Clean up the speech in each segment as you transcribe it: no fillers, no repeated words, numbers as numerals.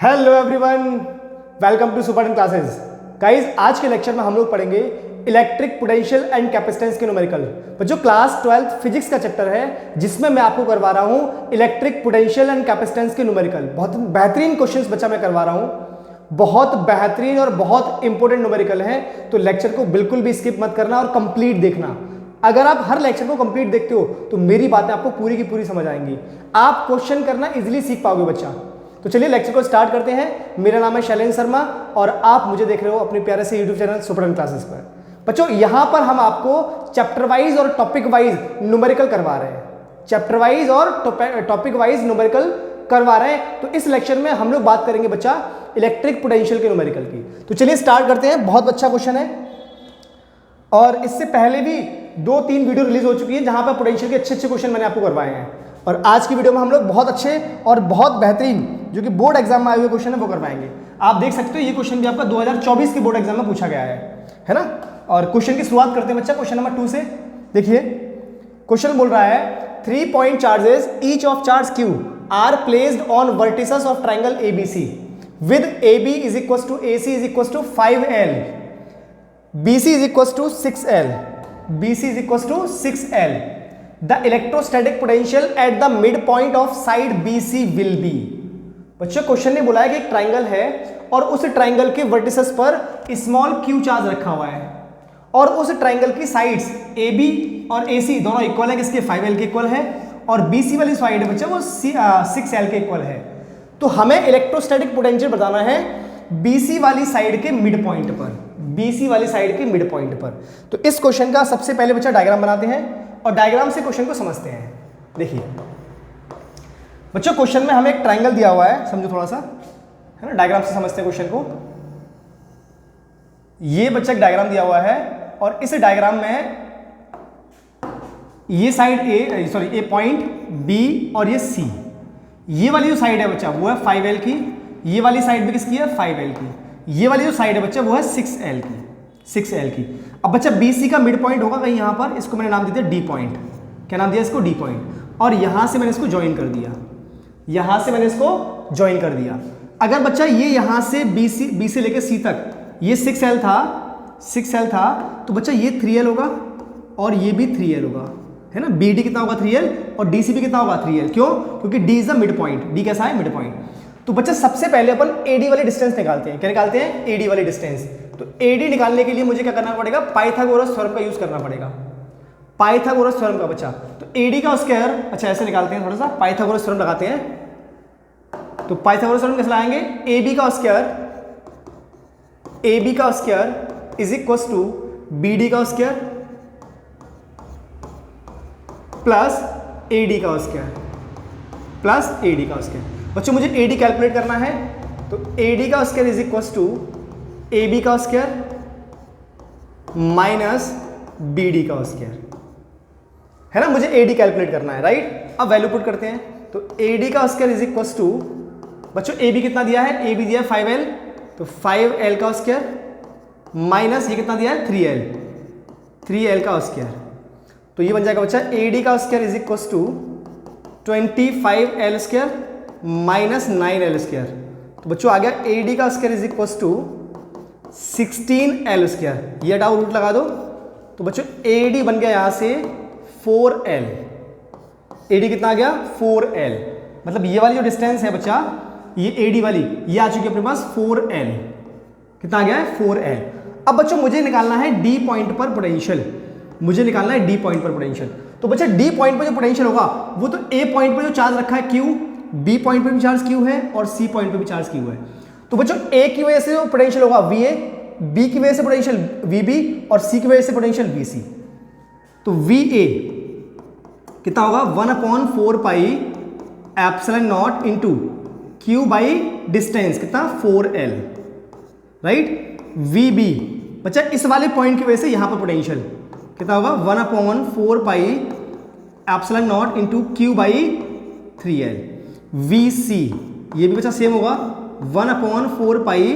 Hello everyone, welcome to super classes. Guys, आज के lecture में हम लोग पढ़ेंगे इलेक्ट्रिक पोटेंशियल एंड कैपेसिटेंस के न्यूमेरिकल। पर जो क्लास 12th फिजिक्स का चैप्टर है जिसमें मैं आपको करवा रहा हूँ इलेक्ट्रिक पोटेंशियल एंड कैपेसिटेंस के न्यूमेरिकल। बहुत बेहतरीन क्वेश्चंस बच्चा मैं करवा रहा हूँ, बहुत बेहतरीन और बहुत इंपॉर्टेंट न्यूमेरिकल है। तो लेक्चर को बिल्कुल भी स्किप मत करना और कंप्लीट देखना। अगर आप हर लेक्चर को कंप्लीट देखते हो तो मेरी बातें आपको पूरी की पूरी समझ आएंगी। आप क्वेश्चन करना इजीली सीख पाओगे बच्चा। तो चलिए लेक्चर को स्टार्ट करते हैं। मेरा नाम है शैलेंद्र शर्मा और आप मुझे देख रहे हो अपने प्यारे से यूट्यूब चैनल सुपर क्लासेस पर। बच्चों, यहां पर हम आपको चैप्टर वाइज और टॉपिक वाइज न्यूमेरिकल करवा रहे हैं। चैप्टर वाइज और टॉपिक वाइज न्यूमेरिकल करवा रहे हैं। तो इस लेक्चर में हम लोग बात करेंगे बच्चा इलेक्ट्रिक पोटेंशियल के न्यूमेरिकल की। तो चलिए स्टार्ट करते हैं। बहुत अच्छा क्वेश्चन है और इससे पहले भी 2-3 वीडियो रिलीज हो चुकी है जहां पर पोटेंशियल के अच्छे क्वेश्चन मैंने आपको करवाए हैं। और आज की वीडियो में हम लोग बहुत अच्छे और बहुत बेहतरीन जो कि बोर्ड एग्जाम में आए हुए क्वेश्चन है वो करवाएंगे। आप देख सकते हो ये क्वेश्चन भी आपका 2024 के बोर्ड एग्जाम में पूछा गया है ना। और क्वेश्चन की शुरुआत करते हैं बच्चा क्वेश्चन नंबर 2 से। देखिए क्वेश्चन बोल रहा है 3 point charges each of charge Q are placed on vertices of triangle ABC with AB is equal to AC is equal to 5L, BC is equal to 6L, BC is equal to 6L। The electrostatic potential at the midpoint of side BC will be। बच्चों, question ने बोला है कि एक triangle है और उस triangle के वर्टिसेस पर स्मॉल q चार्ज रखा हुआ है और उस ट्राइंगल की साइड्स AB और AC दोनों इक्वल है, किसके 5L के इक्वल है, और BC वाली साइड है बच्चा वो 6L के इक्वल है। तो हमें इलेक्ट्रोस्टैटिक पोटेंशियल बताना है BC वाली साइड के मिड पॉइंट पर, BC वाली साइड के मिड पॉइंट पर। तो इस क्वेश्चन का सबसे पहले बच्चा डायग्राम बनाते हैं और डायग्राम से क्वेश्चन को समझते हैं। देखिए बच्चों, क्वेश्चन में हमें एक ट्राइंगल दिया हुआ है, समझो थोड़ा सा, है ना। डायग्राम से समझते हैं क्वेश्चन को। ये बच्चा एक डायग्राम दिया हुआ है और इस डायग्राम में ये साइड ए पॉइंट B और ये C, ये वाली जो साइड है बच्चा वो है 5L की, ये वाली साइड भी किसकी है 5L की, ये वाली जो साइड है बच्चा वो है 6L की। अब बच्चा BC का मिड पॉइंट होगा कहीं यहाँ पर, इसको मैंने नाम दे दिया D पॉइंट। क्या नाम दिया इसको? D point. और यहाँ से मैंने इसको ज्वाइन कर दिया, यहाँ से मैंने इसको ज्वाइन कर दिया। अगर बच्चा ये यहाँ से B से लेके C तक ये 6L था तो बच्चा ये 3L होगा और ये भी 3L होगा, है ना। BD कितना होगा 3L और DC भी कितना होगा 3L। क्यों? क्योंकि D is the mid point. D कैसा है? Mid point. तो बच्चा सबसे पहले अपन AD वाली डिस्टेंस निकालते हैं। क्या निकालते हैं? AD वाली डिस्टेंस। तो AD निकालने के लिए मुझे क्या करना पड़ेगा? पाइथागोरस थ्योरम का यूज करना पड़ेगा, पाइथागोरस थ्योरम का बच्चा। तो AD का स्क्वायर, अच्छा ऐसे निकालते हैं, थोड़ा सा पाइथागोरस थ्योरम लगाते हैं। तो पाइथागोरस थ्योरम कैसे लाएंगे? AB का square is equal to BD का स्क्वायर प्लस AD का स्क्वायर। बच्चों मुझे AD कैलकुलेट करना है तो AD का square is equal to AB का स्क्वायर माइनस BD का स्क्वायर, है ना। मुझे AD कैलकुलेट करना है, राइट। अब वैल्यू पुट करते हैं तो AD का स्क्वायर इज इक्वल टू, बच्चों AB कितना दिया है? AB दिया है 5L, तो 5L का स्क्वायर माइनस ये कितना दिया है 3L का स्क्वायर। तो ये बन जाएगा बच्चा AD का square is equal to 25L square minus 9L square. तो बच्चों आ गया AD का square is equal to 16L square. ये हटाओ, रूट लगा दो। तो बच्चों AD बन गया यहां से 4L। AD कितना आ गया? 4L। मतलब ये वाली जो डिस्टेंस है बच्चा, ये AD वाली ये आ चुकी है अपने पास 4L। कितना आ गया है? 4L। अब बच्चों मुझे निकालना है D पॉइंट पर पोटेंशियल, मुझे निकालना है D पॉइंट पर पोटेंशियल। तो बच्चा D पॉइंट पर जो पोटेंशियल होगा वो तो A पॉइंट पर जो चार्ज रखा है Q, B पॉइंट पर भी चार्ज Q है और C पॉइंट पर भी चार्ज Q है। तो बच्चों A की वजह से जो पोटेंशियल होगा VA, B की वजह से पोटेंशियल VB और C की वजह से पोटेंशियल VC। तो VA कितना होगा? 1/4 pi epsilon not into Q by distance कितना 4L, राइट। VB बच्चा इस वाले पॉइंट की वजह से यहां पर पोटेंशियल कितना होगा? 1/4 pi epsilon not into Q by 3L। VC ये भी बच्चा सेम होगा 1/4 pi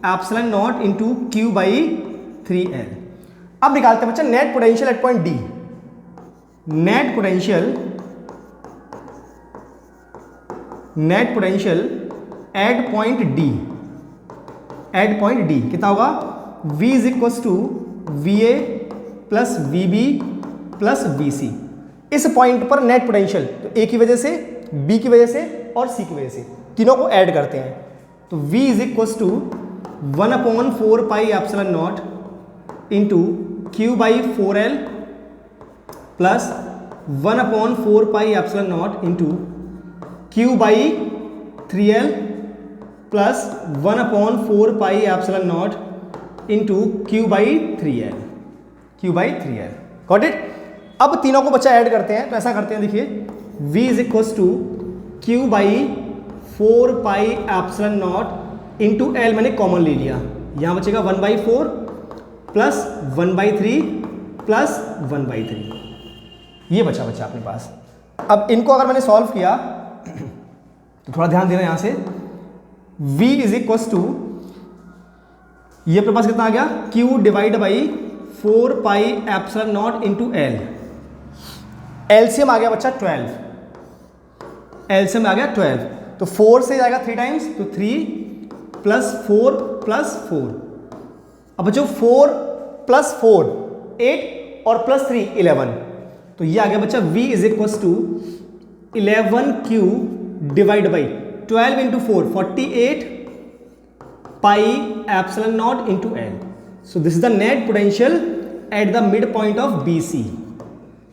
epsilon not into Q by 3L। अब निकालते हैं बच्चा net potential at point D। Net potential at point D, at point D कितना होगा, v is equal to V A plus V B plus V C. इस point पर net potential, तो ए की वजह से, बी की वजह से और सी की वजह से, तीनों को ऐड करते हैं। तो v is equal to 1/4 pi epsilon not into Q by 4l plus 1/4 pi epsilon not into Q by 3l plus 1/4 pi epsilon not into Q by 3l, Q by 3l। Got it. अब तीनों को बच्चा add करते हैं, तो ऐसा करते हैं, देखिए v is equal to Q by 4 pi epsilon not into L, मैंने कॉमन ले लिया, यहाँ बचेगा 1/4 प्लस 1/3 प्लस 1/3, ये बचा अपने पास। अब इनको अगर मैंने सॉल्व किया तो थोड़ा ध्यान देना यहाँ से, v इज इक्वल टू, ये अपने पास कितना आ गया, q divide by 4 pi epsilon not into L, LCM आ गया बच्चा 12, एलसीएम आ गया 12, तो 4 से जाएगा 3 टाइम्स, तो 3 प्लस 4 प्लस 4, अब बच्चों 4 प्लस 4 8 और प्लस 3 11, तो ये आ गया बच्चा v is equal to 11q divide by 12 into 4 48 pi epsilon not into L. So this is the net potential at the mid point of B C.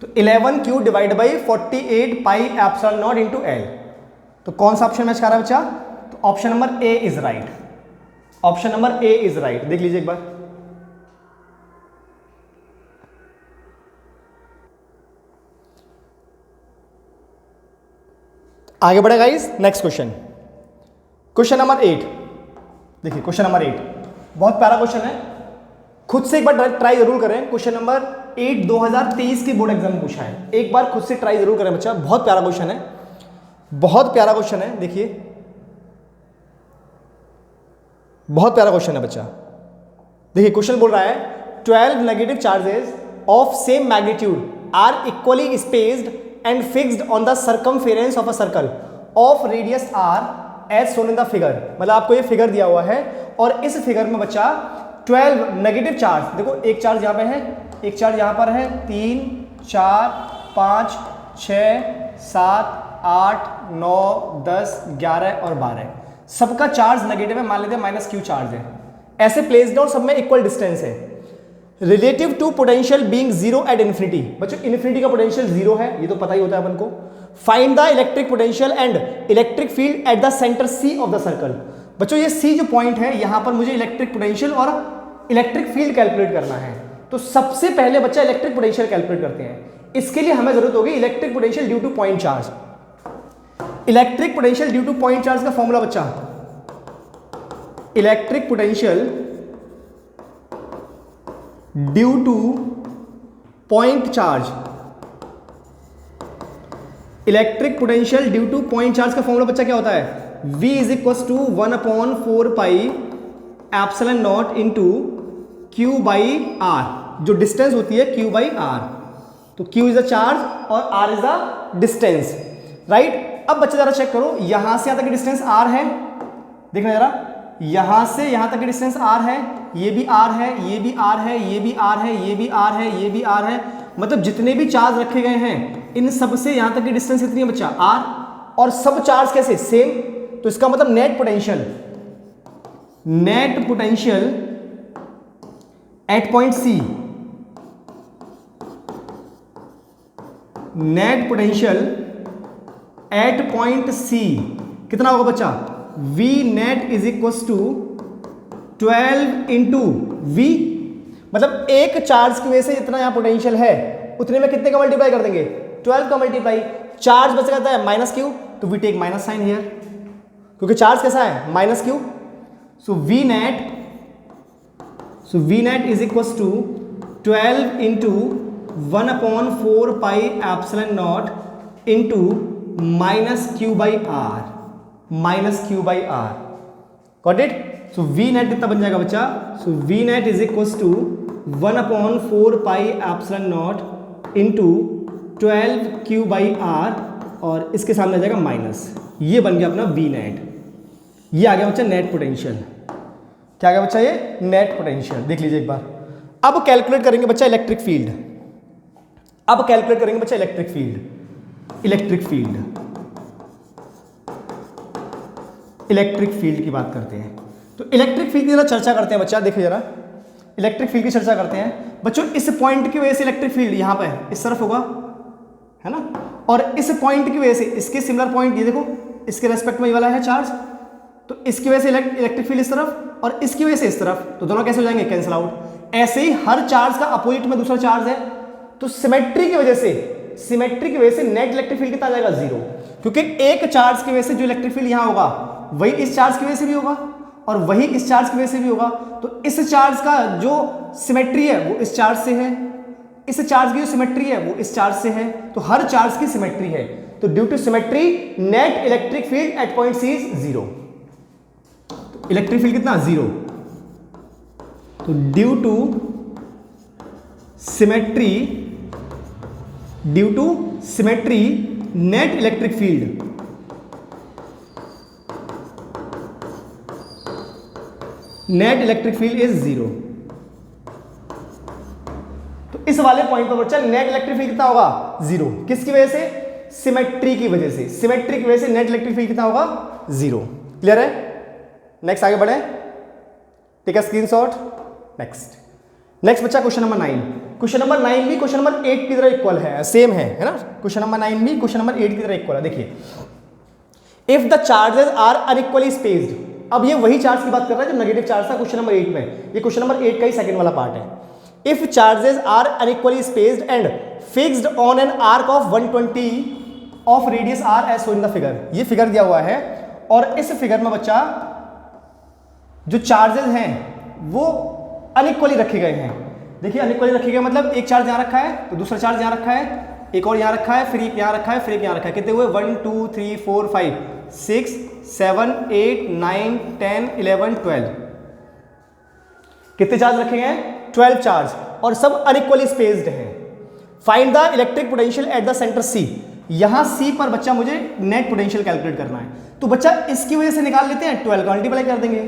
तो 11q divide by 48 pi epsilon not into L, तो कौन सा option match कर रहा है बच्चा, तो option number A is right, option number A is right. देख लीजिए एक बार, आगे बढ़े guys. Next question, question number 8। देखिए क्वेश्चन नंबर 8 बहुत प्यारा क्वेश्चन है, खुद से एक बार ट्राई जरूर करें। क्वेश्चन नंबर 8 2023 के बोर्ड एग्जाम में पूछा है, एक बार खुद से ट्राई जरूर करें बच्चा, बहुत प्यारा क्वेश्चन है, बहुत प्यारा क्वेश्चन है। देखिए बहुत प्यारा क्वेश्चन है बच्चा। देखिए क्वेश्चन बोल रहा है 12 negative charges of same magnitude are equally spaced and fixed on the circumference of a circle of radius R as shown in the figure. मतलब आपको ये फिगर दिया हुआ है और इस फिगर में बच्चा 12 नेगेटिव चार्ज, देखो एक चार्ज यहाँ पे है, एक चार्ज यहाँ पर है, 3 4 5 6 7 8 9 10 11 और 12, सबका चार्ज नेगेटिव है, मान लेते हैं माइनस क्यू चार्ज है, ऐसे प्लेस्ड और सब में इक्वल डिस्टेंस है। Relative to potential being zero at infinity, बच्चों इन्फिनिटी का पोटेंशियल जीरो है, ये तो पता ही होता है अपन को। Find the electric potential and electric field at the centre C of the circle. बच्चों ये सी जो पॉइंट है, यहां पर मुझे इलेक्ट्रिक पोटेंशियल और इलेक्ट्रिक फील्ड कैलकुलेट करना है। तो सबसे पहले बच्चा इलेक्ट्रिक पोटेंशियल कैलकुलेट करते हैं। इसके लिए हमें जरूरत होगी electric potential due to point charge. Electric potential due to point charge का फॉर्मूला बच्चा, electric potential due to point charge, electric potential due to point charge का फॉर्मूला बच्चा क्या होता है, V is equal to 1/4 pi epsilon not into Q by r, जो distance होती है Q बाई आर। तो Q इज अ चार्ज और R is a distance, right. अब बच्चा जरा चेक करो, यहां से यहां तक की डिस्टेंस R है, देखना जरा, यहां से यहां तक की डिस्टेंस R है, ये भी R है, ये भी R है, ये भी R है, ये भी R है, ये भी R है, मतलब जितने भी चार्ज रखे गए हैं इन सब से यहां तक की डिस्टेंस कितनी है बच्चा, R, और सब चार्ज कैसे सेम। तो इसका मतलब net potential, net potential at point C, net potential at point C कितना होगा बच्चा, V net is equal to 12 into V, मतलब एक चार्ज की वजह से जितना यहां पोटेंशियल है उतने में कितने का मल्टीप्लाई कर देंगे, 12 का मल्टीप्लाई। चार्ज बच जाता है माइनस क्यू, तो we take minus sign here, क्योंकि चार्ज कैसा है minus q. So V net is equal to 12 into 1/4 pi epsilon not into minus q by r, minus q by r, got it. So V net कितना बन जाएगा बच्चा, so V net is equal to 1/4 pi epsilon not into 12 q by r, और इसके सामने आ जाएगा minus, ये बन गया अपना वी नेट, ये आ गया बच्चा नेट पोटेंशियल। क्या आ गया बच्चा? ये नेट पोटेंशियल। देख लीजिए एक बार। अब कैलकुलेट करेंगे बच्चा इलेक्ट्रिक फील्ड। अब कैलकुलेट करेंगे बच्चा इलेक्ट्रिक फील्ड। इलेक्ट्रिक फील्ड की बात करते हैं। तो इलेक्ट्रिक फील्ड की जरा चर्चा करते हैं बच्चा। देखिए जरा इलेक्ट्रिक फील्ड की चर्चा करते हैं बच्चों। इस पॉइंट की वजह से इलेक्ट्रिक फील्ड यहां पे इस तरफ होगा, है ना, और इस पॉइंट की वजह से इसके सिमिलर पॉइंट, ये देखो इसके रेस्पेक्ट में ये वाला है चार्ज, तो इसकी वजह से इलेक्ट्रिक फील्ड इस तरफ और इसकी वजह से इस तरफ, तो दोनों कैसे हो जाएंगे? Cancel out. ऐसे ही हर चार्ज का अपोजिट में दूसरा चार्ज है, तो सिमेट्री की वजह से नेट इलेक्ट्रिक फील्ड कितना आ जाएगा? 0, क्योंकि एक चार्ज की वजह से जो इलेक्ट्रिक फील्ड यहां होगा वही इस चार्ज की वजह से भी होगा और वही इस चार्ज की वजह से भी होगा। तो इस चार्ज का जो सिमेट्री है वो इस चार्ज से है, इस चार्ज की जो सिमेट्री है वो इस चार्ज से है, तो हर चार्ज की सिमेट्री है। तो due to symmetry net electric field at point C is 0। Electric field कितना? 0। तो due to symmetry net electric field is 0। तो इस वाले पॉइंट पर बच्चा नेट इलेक्ट्रिक फील्ड कितना होगा? 0। किसकी वजह से? सिमेट्री की वजह से। सिमेट्री की वजह से नेट इलेक्ट्रिक फील्ड कितना होगा? 0। क्लियर है? नेक्स्ट आगे बढ़े, टेक अ स्क्रीनशॉट। नेक्स्ट बच्चा क्वेश्चन नंबर 9। क्वेश्चन नंबर 9 भी क्वेश्चन नंबर 8 की तरह इक्वल है, सेम है ना। क्वेश्चन नंबर 9 भी क्वेश्चन नंबर 8 की तरह इक्वल है। देखिए, if the charges are unequally spaced. अब ये वही चार्ज की बात कर रहा है जो नेगेटिव चार्ज था क्वेश्चन नंबर 8 में। ये क्वेश्चन नंबर 8 का ही सेकंड वाला पार्ट है। If charges are unequally spaced and fixed on an arc of 120 of radius R as shown in the figure. ये फिगर दिया हुआ है और इस फिगर में बच्चा जो चार्जेस हैं वो अनइक्वली रखे गए हैं। देखिए अनइक्वली रखे गए मतलब एक चार्ज यहां रखा है तो दूसरा चार्ज यहां रखा है, एक और यहां रखा है, फिर एक यहां रखा है, फिर एक यहां रखा है। कितने हुए? 1 2 3 4 5 6 7 8 9 10 11 12। कितने चार्ज रखे गए? 12 चार्ज और सब अनइक्वली स्पेस्ड हैं। Find the electric potential at the centre C. यहां सी पर बच्चा मुझे नेट पोटेंशियल कैलकुलेट करना है। तो बच्चा इसकी वजह से निकाल लेते हैं, 12 का मल्टीप्लाई कर देंगे।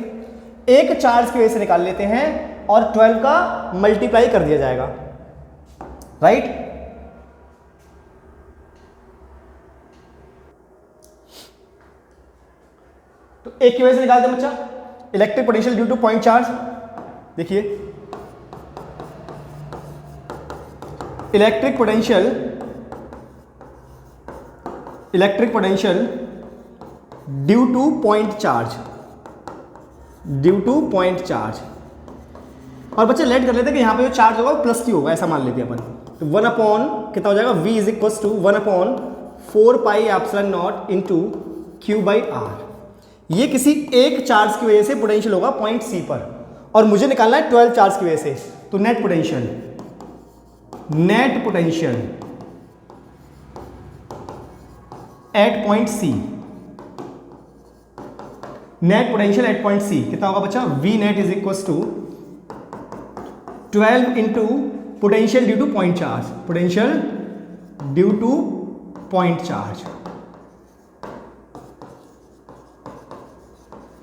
एक चार्ज की वजह से निकाल लेते हैं और 12 का मल्टीप्लाई कर दिया जाएगा, राइट। तो एक की वजह से निकाल दें बच्चा electric potential due to point charge. देखिए electric potential due to point charge. और बच्चे लेट कर लेते हैं कि यहां पे जो चार्ज होगा वो प्लस क्यू होगा, ऐसा मान लेते हैं अपन। तो 1 अपॉन कितना हो जाएगा? v is equal to 1 upon 4 pi epsilon not into Q by r. ये किसी एक चार्ज की वजह से पोटेंशियल होगा पॉइंट सी पर और मुझे निकालना है 12 चार्ज की वजह से। तो net potential at point C, net potential at point C कितना होगा बच्चा? v net is equal to 12 into potential due to point charge,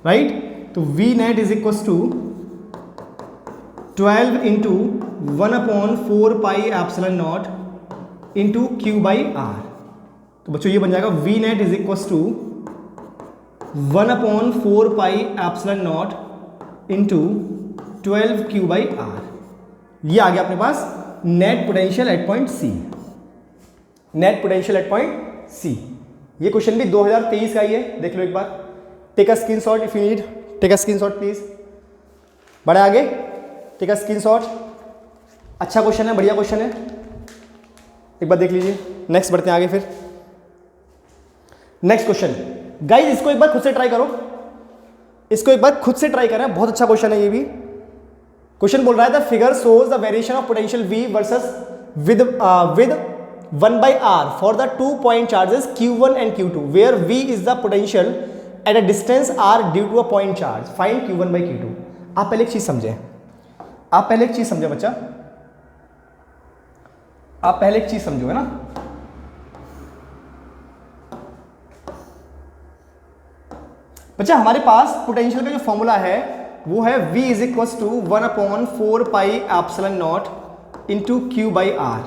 right. तो v net is equal to 12 into 1 upon 4 pi epsilon not into Q by r. तो बच्चों ये बन जाएगा v net is equal to 1 upon 4 pi epsilon not into 12 q by r. ये आ गया अपने पास net potential at point C. ये क्वेश्चन भी 2023 का ही है, देख लो एक बार। Take a screenshot if you need, take a screenshot please. बढ़े आगे, टेक अ स्क्रीनशॉट। अच्छा क्वेश्चन है, बढ़िया क्वेश्चन है, एक बार देख लीजिए। नेक्स्ट बढ़ते हैं आगे फिर। नेक्स्ट क्वेश्चन गाइस, इसको एक बार खुद से ट्राई करो, बहुत अच्छा क्वेश्चन है ये भी। क्वेश्चन बोल रहा है the figure shows the variation of potential V versus with 1 by r for the 2 point charges Q1 and Q2 where V is the potential at a distance r due to a point charge. Find Q1 by Q2। आप पहले एक चीज समझे, बच्चा, आप पहले एक चीज समझो, है ना। बच्चा हमारे पास पोटेंशियल का जो फॉर्मूला है वो है V is equal to 1/4 pi epsilon not into Q by r.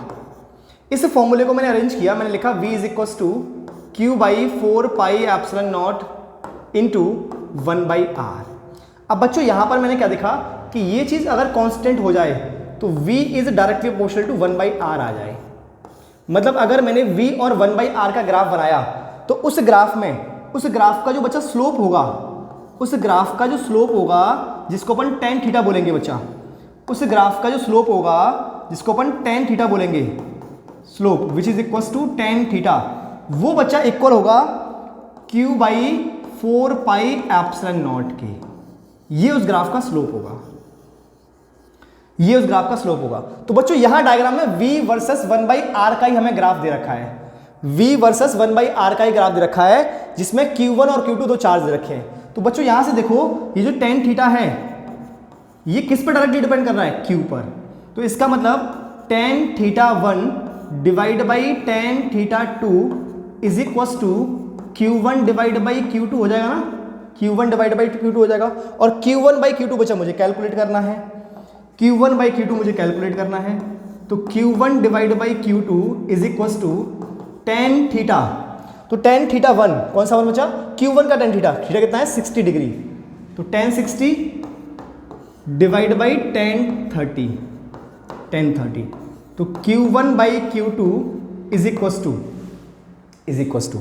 इस फॉर्मूले को मैंने अरेंज किया, मैंने लिखा V is equal to Q by 4 pi epsilon not into 1/r। अब बच्चों यहां पर मैंने क्या देखा कि ये चीज अगर कांस्टेंट हो जाए तो V is directly proportional to 1/r आ जाए। मतलब अगर मैंने V और 1/r का ग्राफ बनाया तो उस ग्राफ का जो बच्चा स्लोप होगा, उस ग्राफ का जो स्लोप होगा जिसको अपन tan थीटा बोलेंगे बच्चा, उस ग्राफ का जो स्लोप होगा जिसको अपन tan थीटा बोलेंगे, slope which is equal to tan theta, वो बच्चा इक्वल होगा q by 4 pi epsilon nought के। ये उस ग्राफ का स्लोप होगा, ये उस ग्राफ का स्लोप होगा। तो बच्चों यहां डायग्राम में v वर्सेस 1/r का ही हमें ग्राफ दे रखा है, v वर्सेस 1/r का ही ग्राफ दे रखा है जिसमें q1 और q2 दो चार्ज दे रखे हैं। तो बच्चों यहां से देखो ये जो tan थीटा है ये किस पर डायरेक्टली डिपेंड कर रहा है, q पर। तो इसका मतलब tan theta 1 divide by tan theta 2 is equal to q1 divide by q2 हो जाएगा ना, q1 डिवाइड बाई q2 हो जाएगा। और q1 बाई q2 बच्चा मुझे कैलकुलेट करना है, q1 बाई q2 मुझे कैलकुलेट करना है। तो q1 divide by q2 is equal to tan theta, तो tan थीटा 1 कौन सा 1 बचा, q1 का tan थीटा, थीटा कितना है 60 डिग्री, तो tan 60 डिवाइड बाई tan 30, तो q1 by q2 is equal to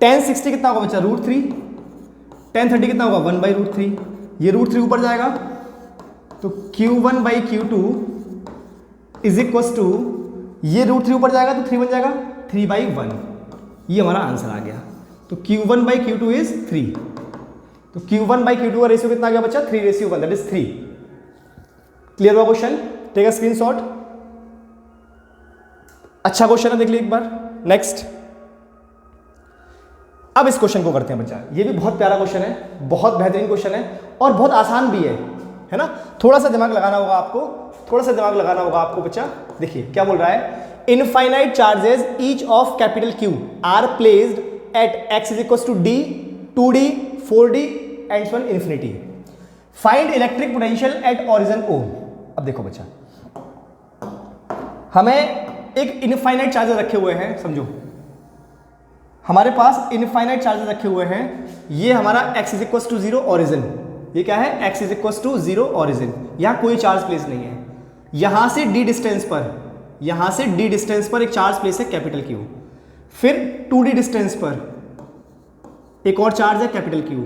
tan 60 कितना होगा बच्चा √3, tan 30 कितना होगा 1/√3, ये √3 ऊपर जाएगा तो q1 by q2 is equal to, ये √3 ऊपर जाएगा तो 3 बन जाएगा 3/1, ये हमारा आंसर आ गया। तो q1 बाई q2 इज 3, तो q1 बाई q2 का रेशियो कितना आ गया बच्चा 3:1, दैट इज 3। क्लियर हुआ क्वेश्चन, टेक अ स्क्रीनशॉट। अच्छा क्वेश्चन है, देख लीजिए एक बार। नेक्स्ट, अब इस क्वेश्चन को करते हैं बच्चा, ये भी बहुत प्यारा क्वेश्चन है, बहुत बेहतरीन क्वेश्चन है और बहुत आसान भी है ना। थोड़ा सा दिमाग लगाना होगा आपको, थोड़ा सा दिमाग लगाना होगा आपको बच्चा। देखिए क्या बोल रहा है, infinite charges each of capital Q are placed at x is equal to d, 2d, 4d and so on infinity. Find electric potential at origin O। अब देखो बच्चा, हमें एक इनफाइनाइट चार्जेस रखे हुए हैं, समझो हमारे पास इनफाइनाइट चार्जेस रखे हुए हैं। ये हमारा x is equal to 0 origin, ये क्या है x is equal to 0 origin, यहां कोई चार्ज प्लेस नहीं है। यहां से d डिस्टेंस पर, यहां से d डिस्टेंस पर एक चार्ज प्लेस है कैपिटल Q, फिर 2d डिस्टेंस पर एक और चार्ज है कैपिटल Q,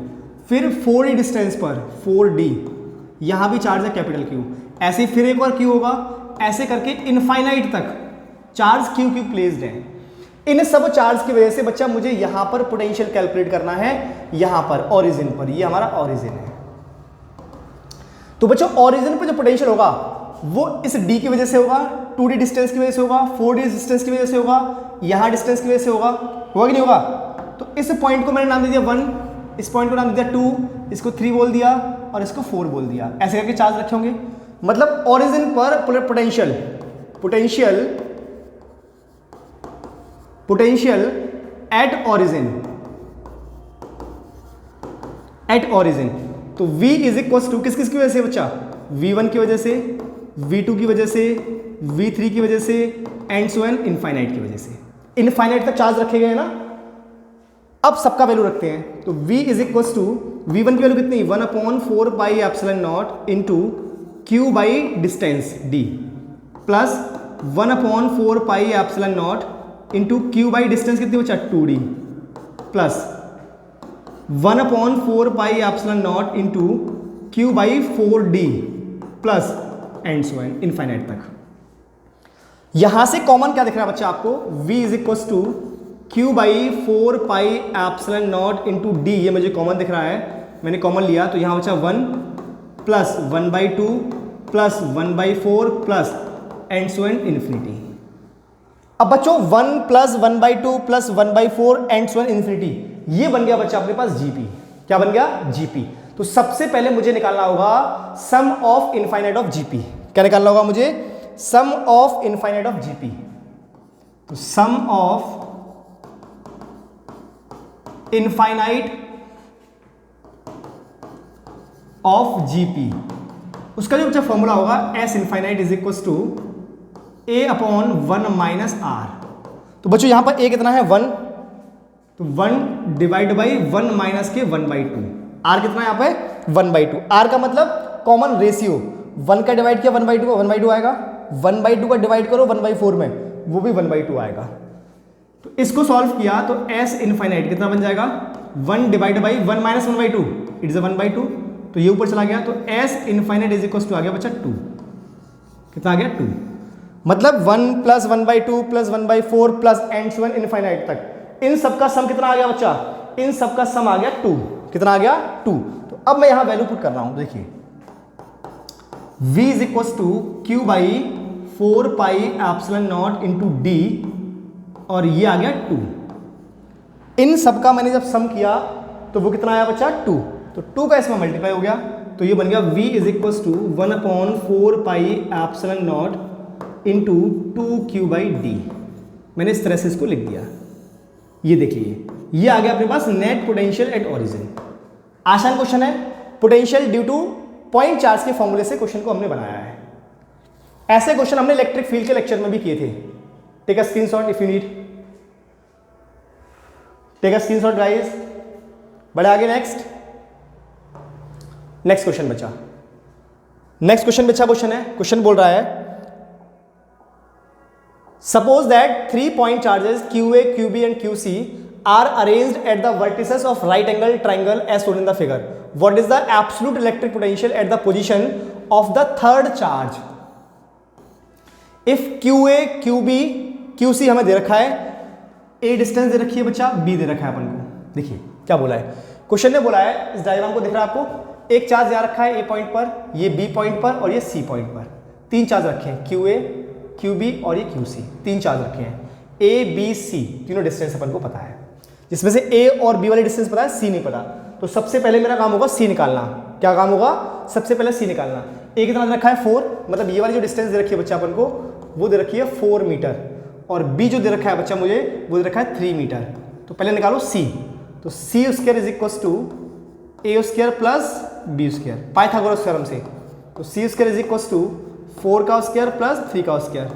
फिर 4d डिस्टेंस पर 4d, यहां भी चार्ज है कैपिटल Q, ऐसे फिर एक और Q होगा, ऐसे करके इनफाइनाइट तक चार्ज Q प्लेस्ड है। इन सब चार्ज की वजह से बच्चा मुझे यहां पर पोटेंशियल कैलकुलेट करना है, यहां पर ओरिजिन पर, ये हमारा ओरिजिन है। तो बच्चों ओरिजिन पर जो पोटेंशियल होगा वो इस d की वजह से होगा, 2d डिस्टेंस की वजह से होगा, 4d डिस्टेंस की वजह से होगा, यहां डिस्टेंस की वजह से होगा कि नहीं होगा। तो इस पॉइंट को मैंने नाम दे दिया 1, इस पॉइंट को नाम दे दिया 2, इसको 3 बोल दिया और इसको 4 बोल दिया, ऐसे करके चार्ज रखे होंगे। मतलब ओरिजिन पर पोटेंशियल एट ओरिजिन, तो V इज इक्वल टू किस की वजह से बच्चा, V1 की वजह से, V2 की वजह से, V3 की वजह से एंड सो ऑन इनफाइनाइट की वजह से। इनफाइनाइट तक चार्ज रखे गए हैं ना। अब सबका वैल्यू रखते हैं, तो V is equal to, V1 की वैल्यू कितनी 1/4 pi epsilon not into Q by distance D plus 1/4 pi epsilon not into Q by distance कितनी बचा 2D plus 1/4 pi epsilon not into Q by 4D plus and so on infinite तक। यहां से common क्या दिख रहा है बच्चा आपको, V is equal to Q by 4 pi epsilon not into D, ये मुझे कॉमन दिख रहा है, मैंने कॉमन लिया तो यहां बचा 1 plus 1/2 plus 1/4 plus and so on infinity. अब बच्चों 1 plus 1/2 plus 1/4 and so on infinity, ये बन गया बच्चा अपने पास GP। क्या बन गया, GP। तो सबसे पहले मुझे निकालना होगा sum of infinite of GP। क्या निकालना होगा मुझे, sum of infinite of GP। तो sum of infinite of GP, उसका जो बच्चा फॉर्मूला होगा S infinite is equal to A upon 1 minus R. तो बच्चों यहां पर ए कितना है 1, तो 1 डिवाइड बाई 1 माइनस के 1/2। आर कितना है यहाँ पे 1/2। आर का मतलब कॉमन रेशियो, 1 का डिवाइड किया 1/2 का 1/2 आएगा, 1/2 का डिवाइड करो 1/4 में, वो भी 1/2 आएगा। तो इसको सॉल्व किया तो एस इनफाइनाइट कितना बन जाएगा 1 divide by 1 minus 1/2, it is 1/2। तो ये ऊपर चला गया, तो S infinite is equal to आ गया बच्चा 2। कितना आ गया 2, मतलब 1 plus 1/2 plus 1/4 plus and to infinite तक, इन सबका सम कितना आ गया बच्चा, इन सबका सम आ गया 2। कितना आ गया 2। तो अब मैं यहां वैल्यू पुट कर रहा हूं, देखिए v is equal to Q by 4 pi epsilon not into D, और ये आ गया 2। इन सबका मैंने जब सम किया तो वो कितना आया बच्चा 2, तो 2 का इसमें मल्टीप्लाई हो गया, तो ये बन गया v is equal to 1/4 pi epsilon not into 2q by D. मैंने इस तरह से इसको लिख दिया। ये देखिए ये आ गया अपने पास नेट पोटेंशियल एट ओरिजिन। आसान क्वेश्चन है, potential due to point charge के फॉर्मूले से क्वेश्चन को हमने बनाया है। ऐसे क्वेश्चन हमने इलेक्ट्रिक फील्ड के लेक्चर में भी किए थे। Take a screenshot if you need, take a screenshot guys. बढ़े आगे, नेक्स्ट क्वेश्चन बचा। नेक्स्ट क्वेश्चन बचा क्वेश्चन है, क्वेश्चन बोल रहा है suppose that 3 point charges QA, QB एंड QC are arranged at the vertices of right angle triangle as shown in the figure. What is the absolute electric potential at the position of the third charge? If QA, QB, QC हमें दे रखा है, A distance दे रखी है बच्चा, B दे रखा है अपन को। देखिए क्या बोला है, क्वेश्चन ने बोला है, इस डायग्राम को दिख रहा है आपको, एक चार्ज यहाँ रखा है A पॉइंट पर, ये B पॉइंट पर और ये C पॉइंट पर। 3 चार्ज रखे हैं, QA, QB और ये QC, 3 चार्ज रखे हैं। A, B, C तीनों डिस्टेंस अपन को पता है, जिसमें से A और B वाली डिस्टेंस पता है, C नहीं पता। तो सबसे पहले मेरा काम होगा C निकालना। क्या काम होगा, सबसे पहले C निकालना। A कितना दे रखा है 4, मतलब ये वाली जो डिस्टेंस दे रखी है बच्चा अपन को, वो दे रखी है 4 मीटर, और B जो दे रखा है बच्चा मुझे, वो दे रखा है 3 मीटर। तो पहले निकालो C, तो C square is equal to A square plus B square, Pythagoras theorem से। तो C square is equal to 4 का स्क्वायर प्लस 3 का स्क्वायर,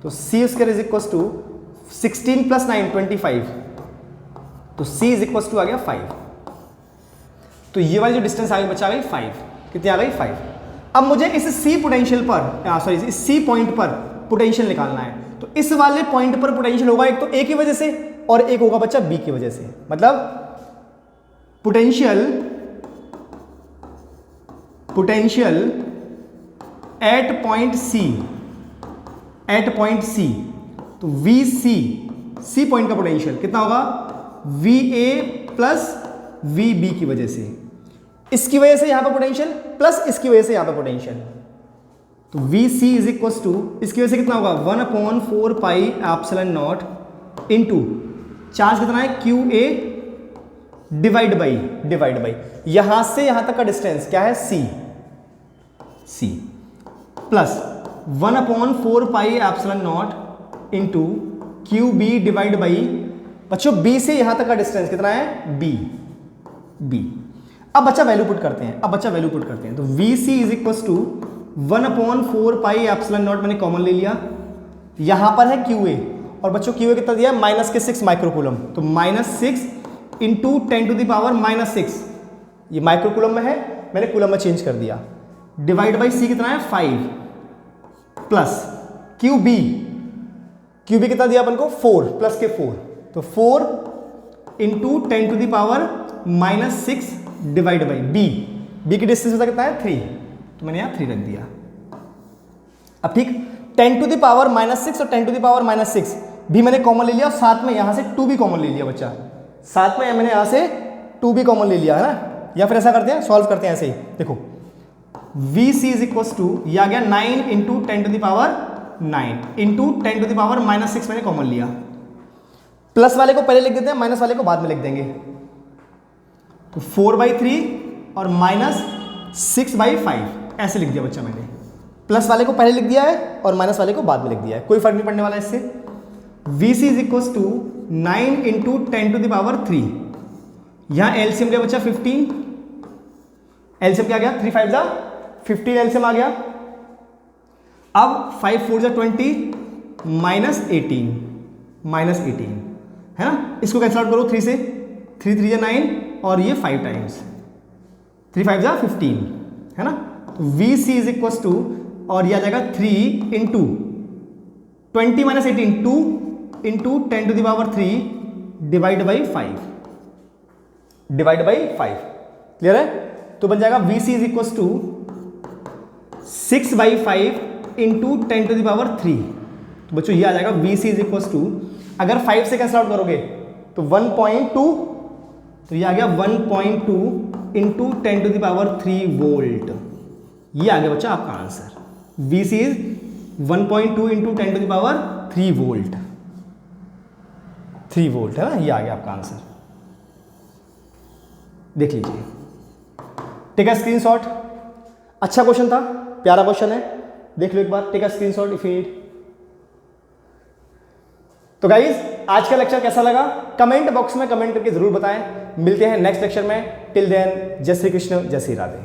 तो C square is equal to 16 plus 9 25, तो C इज इक्वल टू आ गया 5। तो ये वाली जो डिस्टेंस आ गई बच्चा आ गई 5। कितनी आ गई 5। अब मुझे इस C पोटेंशियल पर, सॉरी इस C पॉइंट पर पोटेंशियल निकालना है। तो इस वाले पॉइंट पर पोटेंशियल होगा एक तो A की वजह से और एक होगा बच्चा B की वजह से। मतलब पोटेंशियल एट पॉइंट C, तो VC, C पॉइंट का पोटेंशियल कितना होगा VA प्लस VB की वजह से, इसकी वजह से यहां पर पोटेंशियल प्लस इसकी वजह से यहां पर पोटेंशियल। तो VC इज इक्वल टू, इसकी वजह से कितना होगा 1/4 pi epsilon not into charge कितना है QA डिवाइड बाई यहां से यहां तक का डिस्टेंस क्या है C plus 1/4 pi epsilon not into QB divide by, बच्चों B से यहां तक का डिस्टेंस कितना है B। अब बच्चा वैल्यू पुट करते हैं, तो VC is equal to 1/4 pi epsilon nought मैंने कॉमन ले लिया, यहां पर है QA, और बच्चों QA कितना दिया -6 माइक्रोकूलम, तो -6 इंटू 10⁻⁻6, ये माइक्रोकूलम में है, मैंने कूलम में चेंज कर दिया, डिवाइड बाई C कितना है 5 प्लस QB कितना दिया अपन को 4 प्लस के 4, तो 4 इंटू 10⁻⁻6 डिवाइड बाई B की डिस्टेंस होता कितना है 3, तो मैंने यहाँ 3 रख दिया। अब ठीक 10⁻⁻6 और 10⁻⁻6 भी मैंने कॉमन ले लिया, और साथ में यहाँ से 2 भी कॉमन ले लिया बच्चा, साथ में मैंने यहाँ से 2 भी कॉमन ले लिया है ना। या फिर ऐसा करते हैं, सॉल्व करते हैं ऐसे ही, देखो VC इज इक्वल टू, ये आ गया 9 इंटू 10⁻9 इंटू 10⁻⁻6 मैंने कॉमन लिया, प्लस वाले को पहले लिख देते हैं, माइनस वाले को बाद में लिख देंगे। तो 4/3 और -6/5 ऐसे लिख दिया बच्चा मैंने, प्लस वाले को पहले लिख दिया है और माइनस वाले को बाद में लिख दिया है, कोई फर्क नहीं पड़ने वाला इससे। VC is equal to 9 into 10⁻3, यहाँ एलसीएम लिया बच्चा 15 एलसीएम क्या आ गया, 3 5 जा 15 एलसीएम आ गया। अब 5 4 जा 20 -18 है ना, इसको कैंसिल आउट करो 3 से, 3 3 जा 9 और ये 5 टाइम्स, 3 5 जा 15 है ना। तो VC इज इक्वल टू, और ये आ जाएगा 3 into 20 - 18 2 into 10 to the power 3 divide by 5, clear है। तो बन जाएगा VC is equal to 6/5 into 10 to the power 3। तो बच्चों ये आ जाएगा VC इज इक्वल टू, अगर 5 से कैंसिल आउट करोगे तो 1.2, तो ये आ गया 1.2 into 10 to the power 3 volt. ये आ गया बच्चा आपका answer. VC is 1.2 into 10 to the power 3 volt, 3 volt है ना, ये आ गया आपका आंसर। देख लीजिए, टेक अ स्क्रीनशॉट। अच्छा क्वेश्चन था, प्यारा क्वेश्चन है, देख लो एक बार, take a screenshot if need. तो गाइज आज का लेक्चर कैसा लगा कमेंट बॉक्स में कमेंट करके जरूर बताएं। मिलते हैं नेक्स्ट लेक्चर में, टिल देन जय श्री कृष्ण, जय श्री राधे।